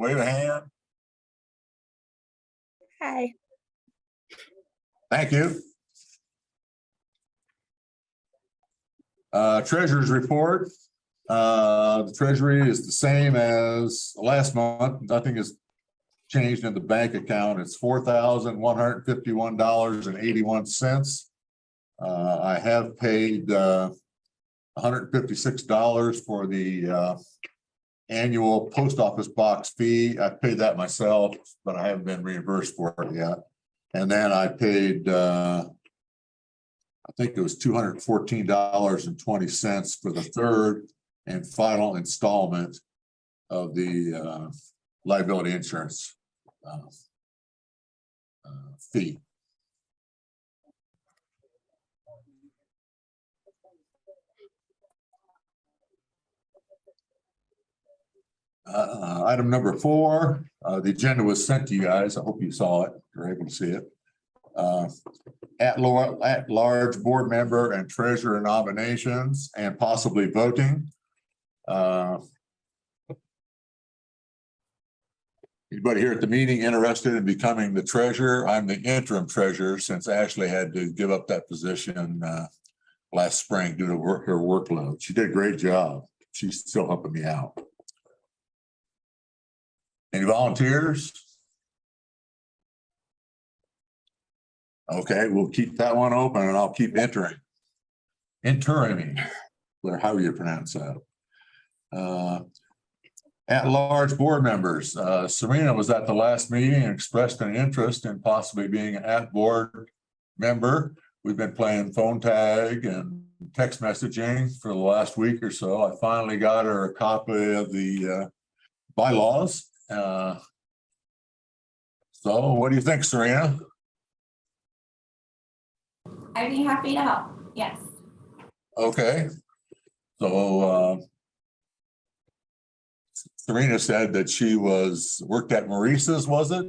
Wave a hand. Hi. Thank you. Treasurer's report. The treasury is the same as last month. Nothing has changed in the bank account. It's $4,151.81. I have paid $156 for the annual post office box fee. I paid that myself, but I haven't been reimbursed for it yet. And then I paid I think it was $214.20 for the third and final installment of the liability insurance fee. Item number 4, the agenda was sent to you guys. I hope you saw it. You're able to see it. At large board member and treasurer nominations and possibly voting. Anybody here at the meeting interested in becoming the treasurer? I'm the interim treasurer since Ashley had to give up that position last spring due to her workload. She did a great job. She's still helping me out. Any volunteers? Okay, we'll keep that one open and I'll keep entering. Interim, or however you pronounce that. At-large board members. Serena was at the last meeting and expressed an interest in possibly being an at-board member. We've been playing phone tag and text messaging for the last week or so. I finally got her a copy of the bylaws. So what do you think, Serena? I'd be happy to help. Yes. Okay. So Serena said that she worked at Maurice's, was it?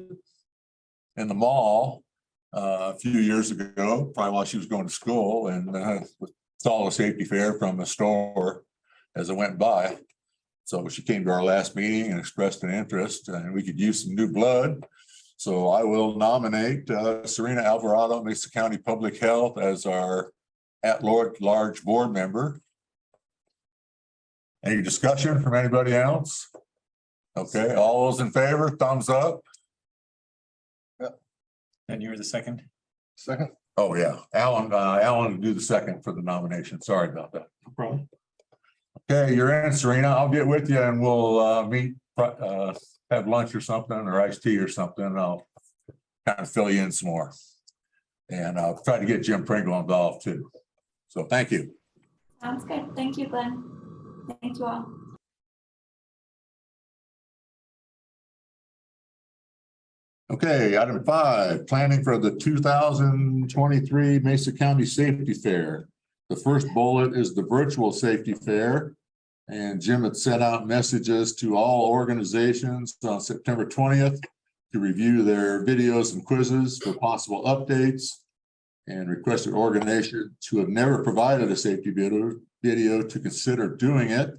In the mall a few years ago, probably while she was going to school, and saw a safety fair from the store as it went by. So she came to our last meeting and expressed an interest, and we could use some new blood. So I will nominate Serena Alvarado, Mesa County Public Health, as our at-large board member. Any discussion from anybody else? Okay, all those in favor, thumbs up. Yep. And you were the second? Second? Oh, yeah. Alan will do the second for the nomination. Sorry about that. No problem. Okay, you're in, Serena. I'll get with you and we'll meet, have lunch or something, or iced tea or something. And I'll kind of fill you in some more. And I'll try to get Jim Pringle involved too. So thank you. Sounds good. Thank you, Glenn. Thank you all. Okay, item 5, planning for the 2023 Mesa County Safety Fair. The first bullet is the virtual safety fair. And Jim had sent out messages to all organizations on September 20th to review their videos and quizzes for possible updates, and requested organizations who have never provided a safety video to consider doing it.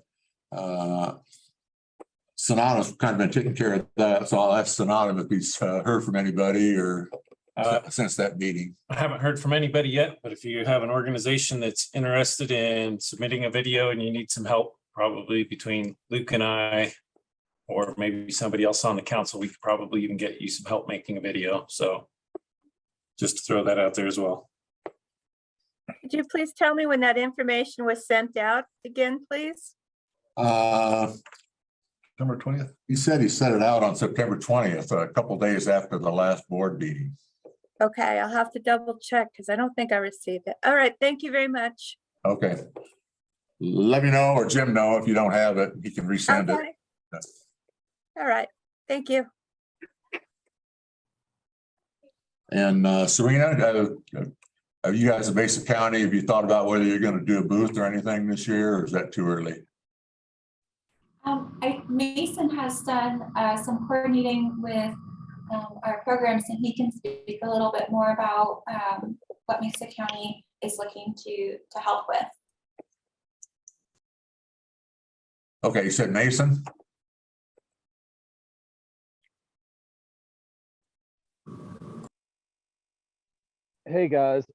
Sonata's kind of been taking care of that, so I'll ask Sonata if he's heard from anybody or since that meeting. I haven't heard from anybody yet, but if you have an organization that's interested in submitting a video and you need some help, probably between Luke and I, or maybe somebody else on the council, we could probably even get you some help making a video. So just to throw that out there as well. Could you please tell me when that information was sent out again, please? September 20th. He said he set it out on September 20th, a couple days after the last board meeting. Okay, I'll have to double check because I don't think I received it. All right, thank you very much. Okay. Let me know, or Jim know, if you don't have it, he can resend Okay. it. All right, thank you. And Serena, you guys in Mesa County, have you thought about whether you're going to do a booth or anything this year, or is that too early? Mason has done some coordinating with our programs, and he can speak a little bit more about what Mesa County is looking to help with. Okay, you said Mason? Hey guys,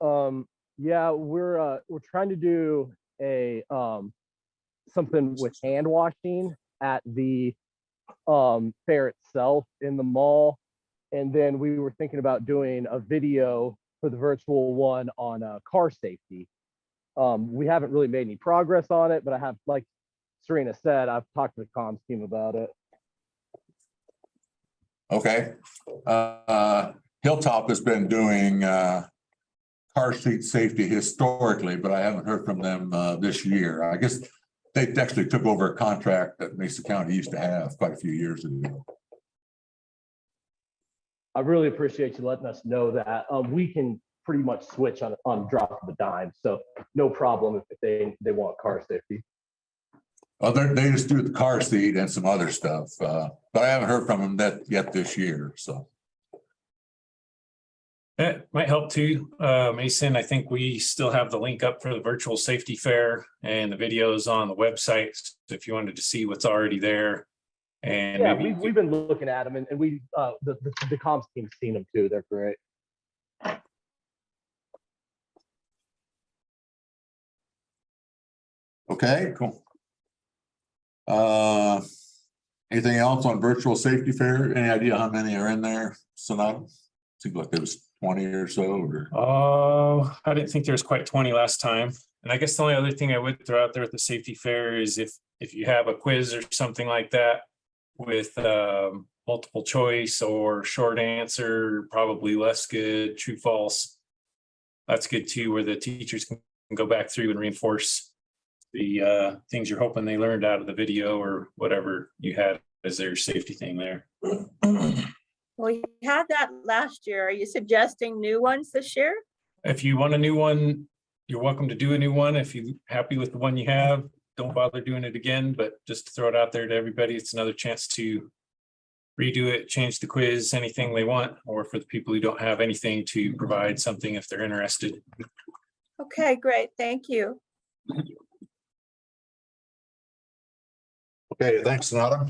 yeah, we're trying to do a something with hand washing at the fair itself in the mall, and then we were thinking about doing a video for the virtual one on car safety. We haven't really made any progress on it, but I have, like Serena said, I've talked to the comms team about it. Okay. Hilltop has been doing car seat safety historically, but I haven't heard from them this year. I guess they actually took over a contract that Mesa County used to have quite a few years ago. I really appreciate you letting us know that. We can pretty much switch on drop of a dime, so no problem if they want car safety. Well, they just do the car seat and some other stuff, but I haven't heard from them yet this year, so. That might help too. Mason, I think we still have the link up for the virtual safety fair and the videos on the website. So if you wanted to see what's already there. And Yeah, maybe we've been looking at them, and we the comms team's seen them too. They're great. Okay, cool. Anything else on virtual safety fair? Any idea how many are in there? Sonata? Seems like there was 20 or so, or I didn't think there was quite 20 last time. And I guess the only other thing I would throw out there at the safety fair is if you have a quiz or something like that with multiple choice or short answer, probably less good, true, false. That's good too, where the teachers can go back through and reinforce the things you're hoping they learned out of the video or whatever you had as their safety thing there. Well, you had that last year. Are you suggesting new ones this year? If you want a new one, you're welcome to do a new one. If you're happy with the one you have, don't bother doing it again, but just to throw it out there to everybody, it's another chance to redo it, change the quiz, anything they want, or for the people who don't have anything to provide something if they're interested. Okay, great. Thank you. okay, thanks, Sonata.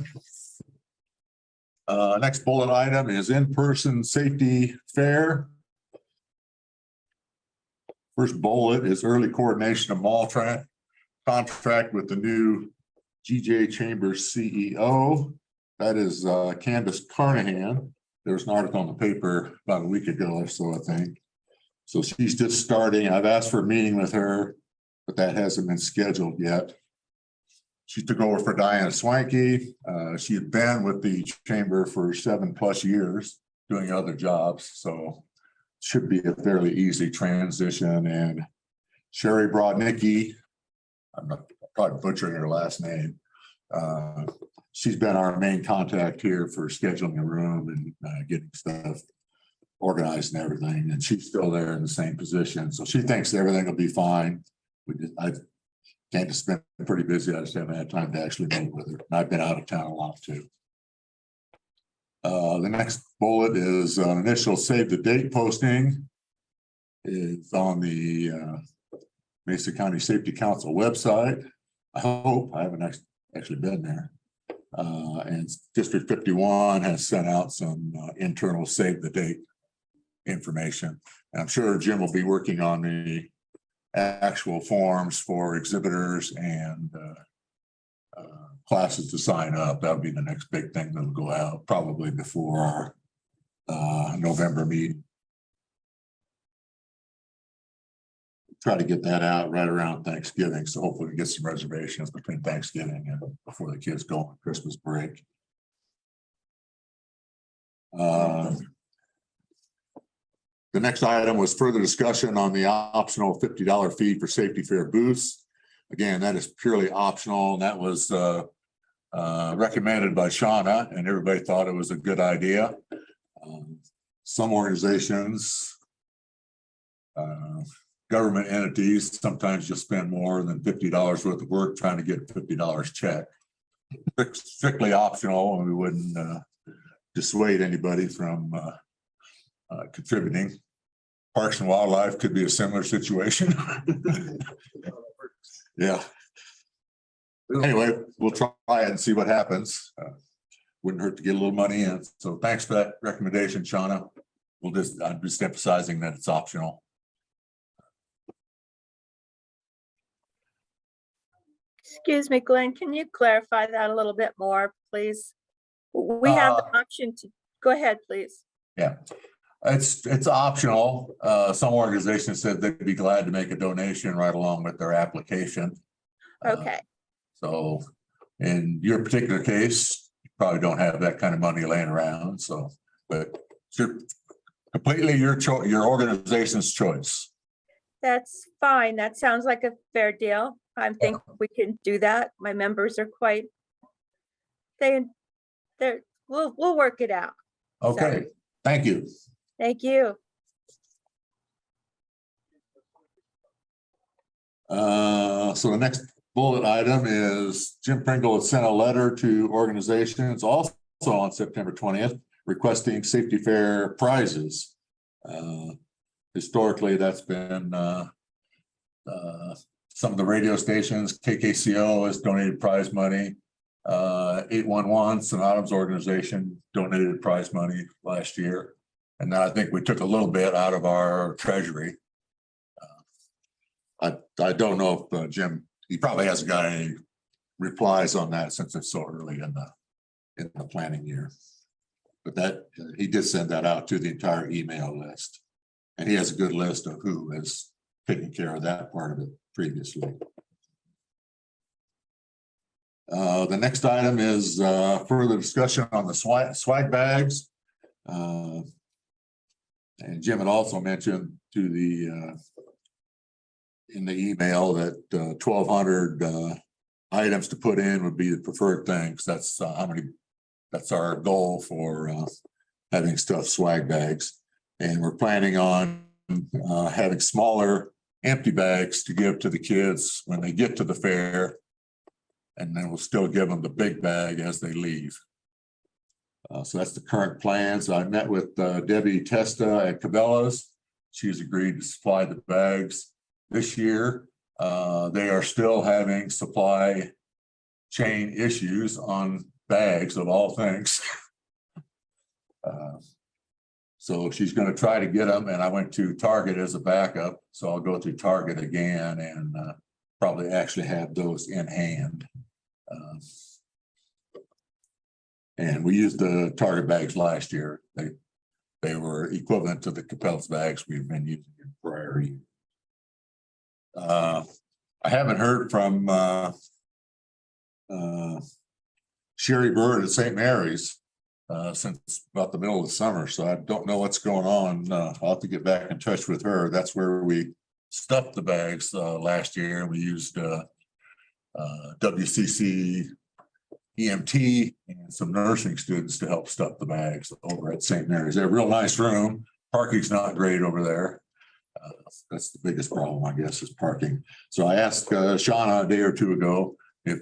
Next bullet item is in-person safety fair. First bullet is early coordination of mall contract with the new GJ Chambers CEO. That is Candace Carnahan. There was an article in the paper about a week ago or so, I think. So she's just starting. I've asked for a meeting with her, but that hasn't been scheduled yet. She took over for Diana Swanky. She had been with the chamber for 7+ years doing other jobs. So should be a fairly easy transition. And Sherry Brodnicki, I'm not probably butchering her last name. She's been our main contact here for scheduling a room and getting stuff organized and everything. And she's still there in the same position. So she thinks everything will be fine. Candace has been pretty busy. I just haven't had time to actually meet with her. And I've been out of town a lot too. The next bullet is initial save the date posting. It's on the Mesa County Safety Council website. I hope. I haven't actually been there. And District 51 has sent out some internal save the date information. And I'm sure Jim will be working on the actual forms for exhibitors and classes to sign up. That'll be the next big thing that'll go out probably before our November meeting. Try to get that out right around Thanksgiving. So hopefully we get some reservations between Thanksgiving and before the kids go on Christmas break. The next item was further discussion on the optional $50 fee for safety fair booths. Again, that is purely optional. And that was recommended by Shauna, and everybody thought it was a good idea. Some organizations, government entities, sometimes you'll spend more than $50 worth of work trying to get a $50 check. Strictly optional, and we wouldn't dissuade anybody from contributing. Parks and Wildlife could be a similar situation. Yeah. Anyway, we'll try it and see what happens. Wouldn't hurt to get a little money in. So thanks for that recommendation, Shauna. I'm just emphasizing that it's optional. Excuse me, Glenn, can you clarify that a little bit more, please? We have the option to, go ahead, please. Yeah, it's optional. Some organizations said they'd be glad to make a donation right along with their application. Okay, So in your particular case, you probably don't have that kind of money laying around, so, but it's completely your choice, your organization's choice. that's fine. That sounds like a fair deal. I think we can do that. My members are quite, they're, we'll work it out. Okay, thank you. Thank you. So the next bullet item is Jim Pringle had sent a letter to organizations also on September 20th requesting safety fair prizes. Historically, that's been some of the radio stations. KKCO has donated prize money. 811, St. Autumn's organization, donated prize money last year. And then I think we took a little bit out of our treasury. I don't know if Jim, he probably hasn't got any replies on that since it's so early in the planning year. But that, he did send that out to the entire email list. And he has a good list of who has taken care of that part of it previously. The next item is further discussion on the swag bags. And Jim had also mentioned to the in the email that 1,200 items to put in would be the preferred thing, because that's how many. That's our goal for having stuffed swag bags, and we're planning on having smaller empty bags to give to the kids when they get to the fair, and then we'll still give them the big bag as they leave. So that's the current plans. I met with Debbie Testa at Cabela's. She's agreed to supply the bags this year. They are still having supply chain issues on bags of all things. So she's going to try to get them, and I went to Target as a backup, so I'll go to Target again and probably actually have those in hand. And we used the Target bags last year. They were equivalent to the Cabela's bags we've been using in prior years. I haven't heard from Sherry Bird at St. Mary's since about the middle of the summer, so I don't know what's going on. I'll have to get back in touch with her. That's where we stuffed the bags last year. We used WCC EMT and some nursing students to help stuff the bags over at St. Mary's. They have a real nice room. Parking's not great over there. That's the biggest problem, I guess, is parking. So I asked Shauna a day or two ago if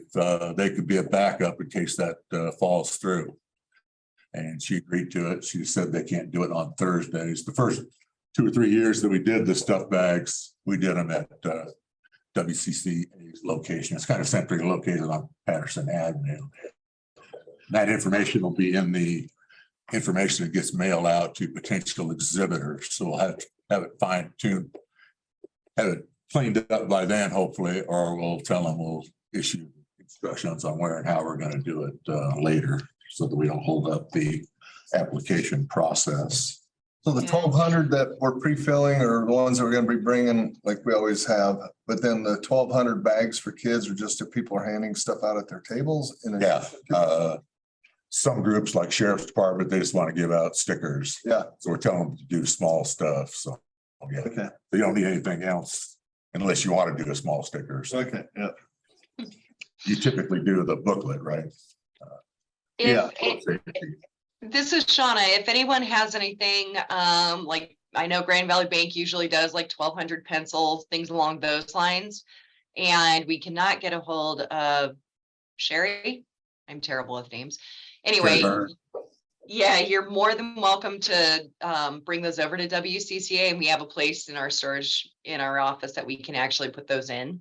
they could be a backup in case that falls through. And she agreed to it. She said they can't do it on Thursdays. The first 2 or 3 years that we did the stuff bags, we did them at WCCA's location. It's kind of centrally located on Patterson Avenue. That information will be in the information that gets mailed out to potential exhibitors. So we'll have it fine-tuned, have it cleaned up by then, hopefully, or we'll tell them we'll issue instructions on where and how we're going to do it later, so that we don't hold up the application process. So the 1,200 that we're pre-filling are the ones that we're going to be bringing like we always have, but then the 1,200 bags for kids are just if people are handing stuff out at their tables. Yeah. Some groups like Sheriff's Department, they just want to give out stickers. Yeah. So we're telling them to do small stuff. So yeah, Okay. they don't need anything else unless you want to do a small sticker. So Okay. Yeah. you typically do the booklet, right? Yeah. This is Shauna. If anyone has anything, like I know Grand Valley Bank usually does like 1,200 pencils, things along those lines. And we cannot get a hold of Sherry. I'm terrible with names. Anyway, yeah, you're more than welcome to bring those over to WCCA, and we have a place in our storage in our office that we can actually put those in.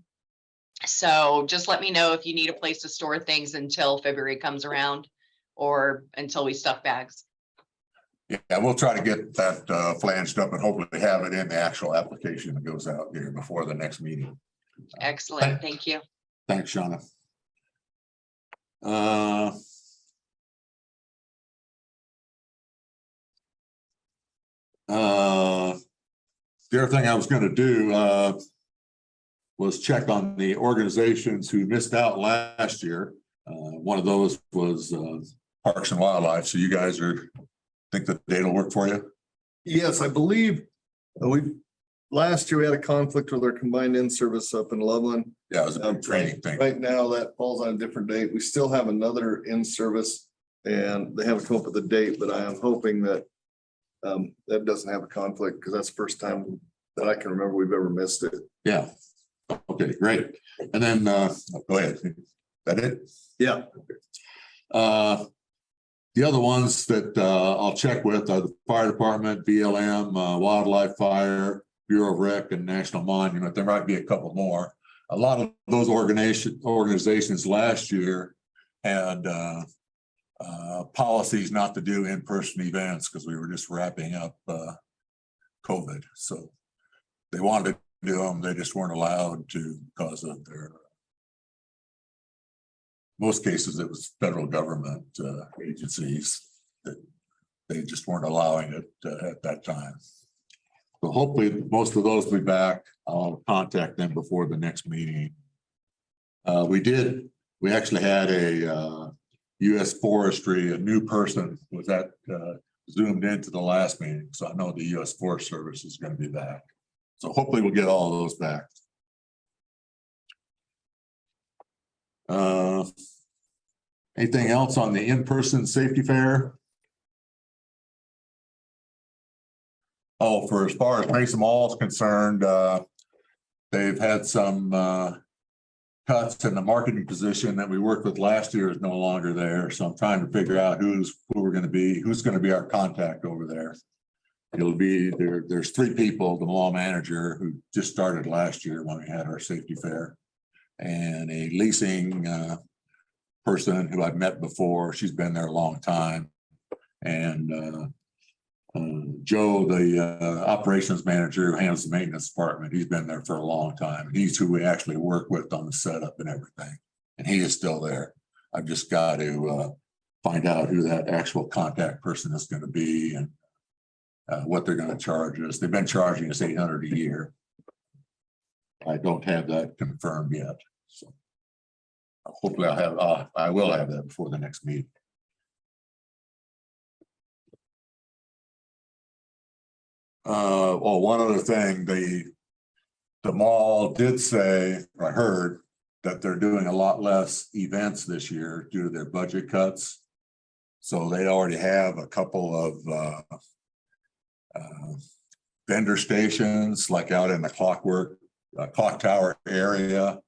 So just let me know if you need a place to store things until February comes around or until we stuff bags. Yeah, we'll try to get that flanged up and hopefully have it in the actual application that goes out here before the next meeting. Excellent. Thank you. Thanks, Shauna. The other thing I was gonna do, was check on the organizations who missed out last year. One of those was, Parks and Wildlife. So you guys think the date will work for you? Yes, I believe last year we had a conflict with our combined in-service up in Loveland. Yeah, it was a big training thing. Right now, that falls on a different date. We still have another in-service and they haven't come up with a date, but I am hoping that that doesn't have a conflict because that's the first time that I can remember we've ever missed it. Yeah. Okay, great. And then, go ahead. That it? Yeah. The other ones that I'll check with are the fire department, BLM, wildlife fire, Bureau of Rec, and National Monument. There might be a couple more. A lot of those organizations last year had policies not to do in-person events because we were just wrapping up COVID. So they wanted to do them, they just weren't allowed to because of their, most cases it was federal government agencies that they just weren't allowing it at that time. So hopefully most of those will be back. I'll contact them before the next meeting. We actually had a U.S. Forestry, a new person was that zoomed into the last meeting. So I know the U.S. Forest Service is going to be back. So hopefully we'll get all of those back. Anything else on the in-person safety fair? Oh, for as far as Mesa Mall is concerned, they've had some cuts in the marketing position that we worked with last year is no longer there. So I'm trying to figure out who's going to be our contact over there. It'll be there's 3 people, the mall manager who just started last year when we had our safety fair, and a leasing person who I've met before. She's been there a long time. And Joe, the operations manager who handles the maintenance department, he's been there for a long time. He's who we actually work with on the setup and everything. And he is still there. I've just got to find out who that actual contact person is going to be and what they're going to charge us. They've been charging us $800 a year. I don't have that confirmed yet. So hopefully I will have that before the next meeting. One other thing, the mall did say, I heard that they're doing a lot less events this year due to their budget cuts. So they already have a couple of vendor stations like out in the clock tower area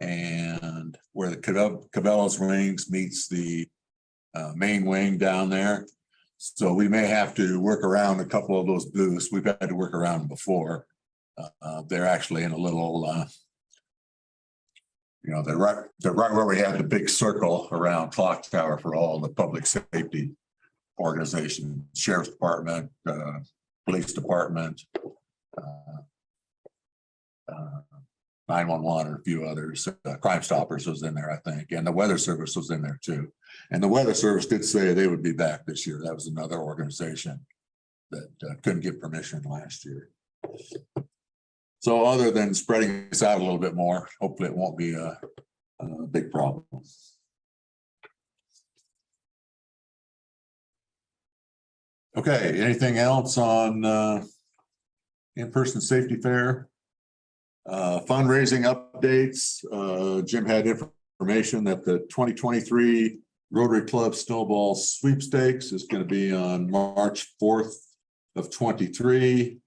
and where the Cabela's Wings meets the main wing down there. So we may have to work around a couple of those booths. We've had to work around them before. They're actually in a little, they're right where we had the big circle around clock tower for all the public safety organizations, sheriff's department, police department, 911 and a few others. Crime Stoppers was in there, I think, and the Weather Service was in there too. And the Weather Service did say they would be back this year. That was another organization that couldn't get permission last year. So other than spreading this out a little bit more, hopefully it won't be a big problem. Okay, anything else on in-person safety fair? Fundraising updates. Jim had information that the 2023 Rotary Club Snowball Sweepstakes is going to be on March 4th of 23.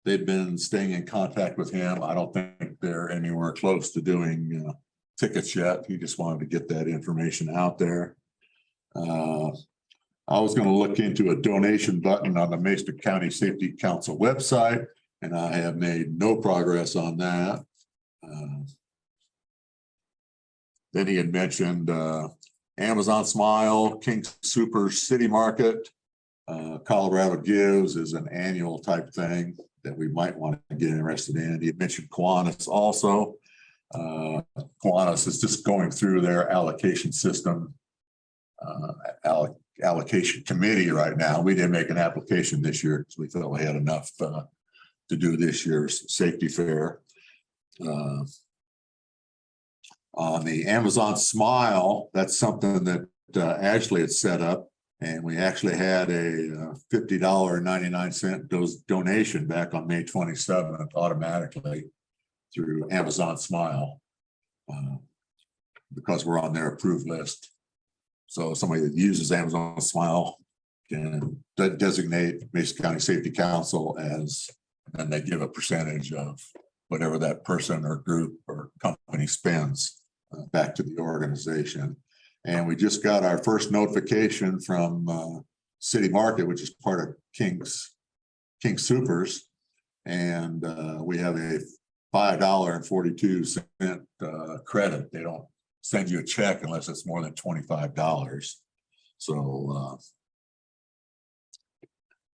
They've been staying in contact with him. I don't think they're anywhere close to doing tickets yet. He just wanted to get that information out there. I was going to look into a donation button on the Mesa County Safety Council website, and I have made no progress on that. Then he had mentioned Amazon Smile, King Super City Market, Colorado Gives is an annual type thing that we might want to get interested in. He had mentioned Kiwanis also. Kiwanis is just going through their allocation system, allocation committee right now. We didn't make an application this year because we felt we had enough to do this year's safety fair. On the Amazon Smile, that's something that Ashley had set up, and we actually had a $50.99 donation back on May 27th automatically through Amazon Smile because we're on their approved list. So somebody that uses Amazon Smile can designate Mesa County Safety Council as, and they give a percentage of whatever that person or group or company spends back to the organization. And we just got our first notification from City Market, which is part of King Supers. And we have a $5.42 credit. They don't send you a check unless it's more than $25. So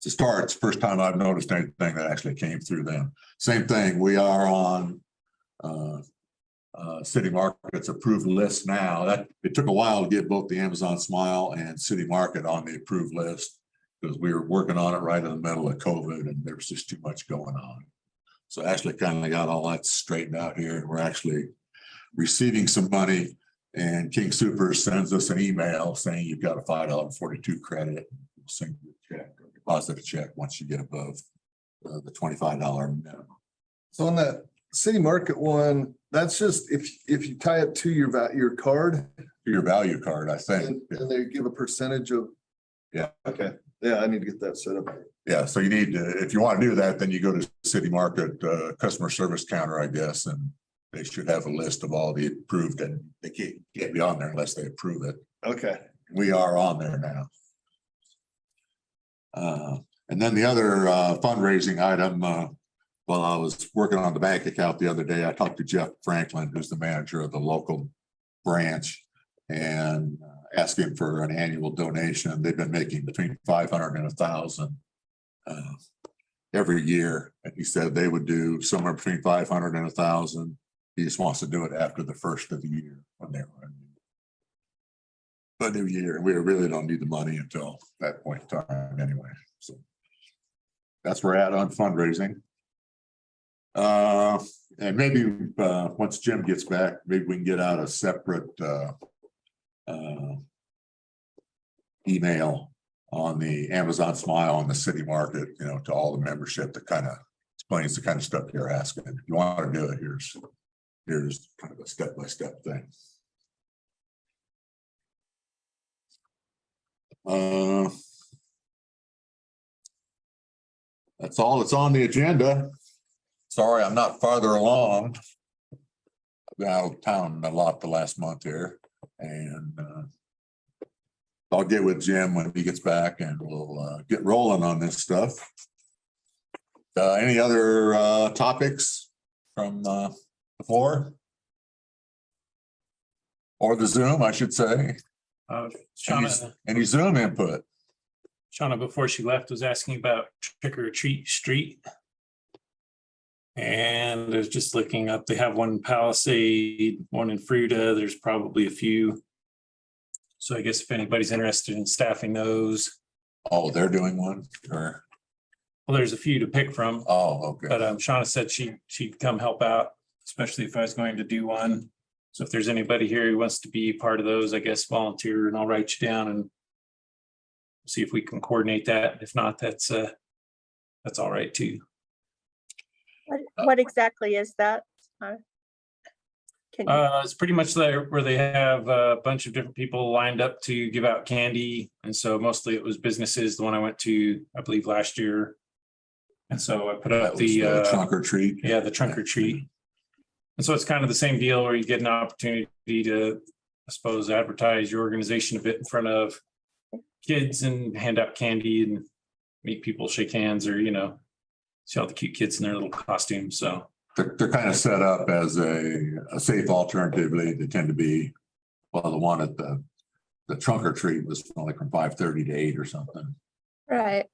to start, it's the first time I've noticed anything that actually came through them. Same thing, we are on City Market's approved list now. That it took a while to get both the Amazon Smile and City Market on the approved list because we were working on it right in the middle of COVID and there was just too much going on. So Ashley kind of got all that straightened out here, and we're actually receiving some money, and King Super sends us an email saying you've got a $5.42 credit. We'll send you a check or deposit a check once you get above the $25 minimum. So on that City Market one, that's just if you tie it to your card Your value card, I think. and they give a percentage of. Yeah. Okay. Yeah, I need to get that set up. Yeah, so you need to, if you want to do that, then you go to City Market customer service counter, I guess, and they should have a list of all the approved, and they can't be on there unless they approve it. Okay. We are on there now. And then the other fundraising item, while I was working on the bank account the other day, I talked to Jeff Franklin, who's the manager of the local branch, and asked him for an annual donation. They've been making between 500 and 1,000 every year. And he said they would do somewhere between 500 and 1,000. He just wants to do it after the first of the year when they're a new year. We really don't need the money until that point in time anyway. So that's where we're at on fundraising. And maybe once Jim gets back, maybe we can get out a separate email on the Amazon Smile and the City Market, to all the membership that kind of explains the kind of stuff you're asking. If you want to do it, here's kind of a step-by-step thing. That's all that's on the agenda. Sorry, I'm not farther along. I've been out of town a lot the last month here, and I'll get with Jim when he gets back and we'll get rolling on this stuff. Any other topics from the floor? Or the Zoom, I should say. Shauna, Any Zoom input? Shauna, before she left, was asking about Trick or Treat Street. And I was just looking up, they have one in Palisade, one in Fruita. There's probably a few. So I guess if anybody's interested in staffing those. Oh, they're doing one or? Well, there's a few to pick from, Oh, okay. but Shauna said she'd come help out, especially if I was going to do one. So if there's anybody here who wants to be part of those, I guess volunteer, and I'll write you down and see if we can coordinate that. If not, that's all right too. What exactly is that? It's pretty much there where they have a bunch of different people lined up to give out candy. And so mostly it was businesses, the one I went to, I believe last year. And so I put up the trunk or treat. Yeah, the trunk or treat. And so it's kind of the same deal where you get an opportunity to, I suppose, advertise your organization a bit in front of kids and hand out candy and meet people, shake hands, or, see all the cute kids in their little costumes. So They're kind of set up as a safe alternative. They tend to be, well, the one at the trunk or treat was only from 5:30 to 8 or something. Right.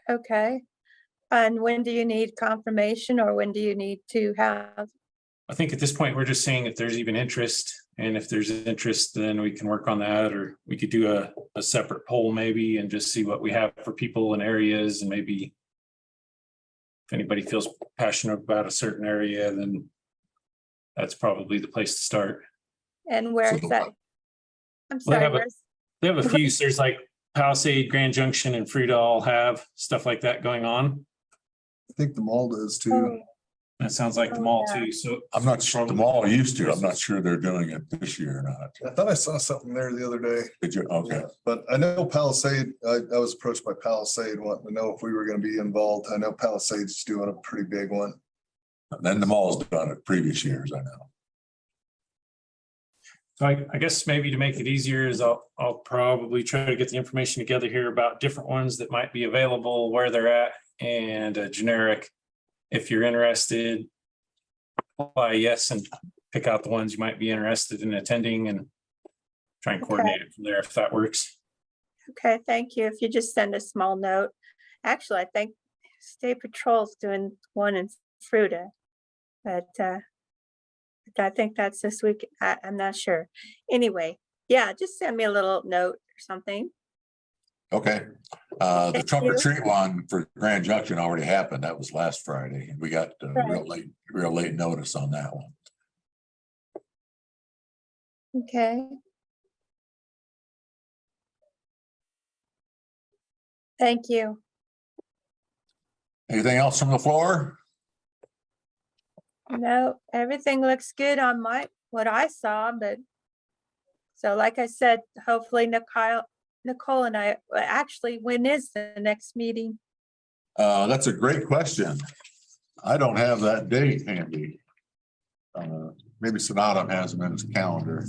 Okay. And when do you need confirmation, or when do you need to have I think at this point, we're just saying if there's even interest, and if there's interest, then we can work on that, or we could do a separate poll maybe and just see what we have for people in areas, and maybe if anybody feels passionate about a certain area, then that's probably the place to start. And where's So- that? I'm Well, sorry, have a- where's, They have a few, so there's like Palisade, Grand Junction, and Fruita all have stuff like that going on. I think the mall does too. oh, That sounds like the Oh, mall yeah. too, so. I'm not sure, the mall used to, I'm not sure they're doing it this year or not. I thought I saw something there the other day. Did you? Okay. But I know Palisade, I was approached by Palisade wanting to know if we were gonna be involved. I know Palisade's doing a pretty big one. Then the mall's done it previous years, I know. So I guess maybe to make it easier is I'll probably try to get the information together here about different ones that might be available, where they're at, and a generic. If you're interested, apply yes and pick out the ones you might be interested in attending and try and coordinate it from there if that works. okay, thank you. If you just send a small note. Actually, I think State Patrol's doing one in Fruita. But I think that's this week. I'm not sure. Anyway, yeah, just send me a little note or something. Okay, the Thank trunk or you. treat one for Grand Junction already happened. That was last Friday. We got real late notice on that one. Okay. Thank you. Anything else from the floor? No, everything looks good on what I saw, but so like I said, hopefully Nicole and I, well, actually, when is the next meeting? That's a great question. I don't have that date handy. Maybe Sonata has them in his calendar.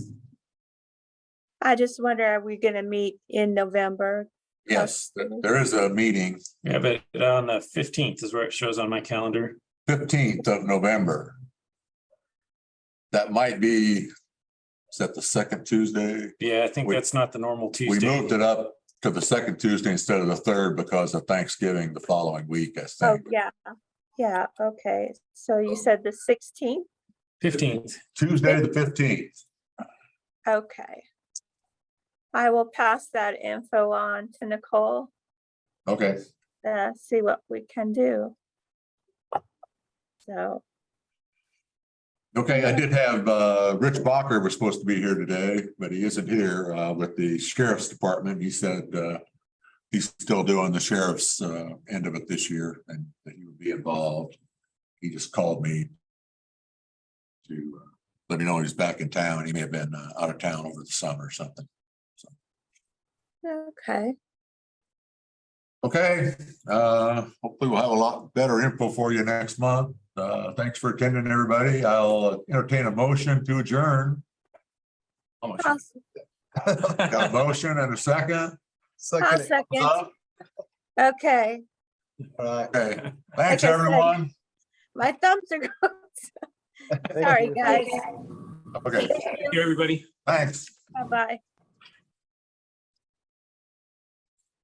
I just wonder, are we gonna meet in November? Yes, there is a meeting, Yeah, but on the 15th is where it shows on my calendar. 15th of November. That might be, is that the second Tuesday? Yeah, I think We- that's not the normal We moved Tuesday. it up to the second Tuesday instead of the third because of Thanksgiving the following week, I Oh, think. yeah, okay. So you said the 16th? 15th. Tuesday, the 15th. Okay. I will pass that info on to Nicole, Okay, see what we can do. So, okay, I did have, Rich Bacher was supposed to be here today, but he isn't here, with the sheriff's department. He said, he's still doing the sheriff's, end of it this year and that he would be involved. He just called me to, let me know he's back in town. He may have been, out of town over the summer or something. okay, Okay, hopefully we'll have a lot better info for you next month. Thanks for attending, everybody. I'll entertain a motion to adjourn. How much? awesome. Got a motion and a second? I'll second. Okay, Okay, thanks, Like I said- everyone. my thumbs are going. Sorry, guys. Okay, Thank you, everybody. thanks. Bye-bye.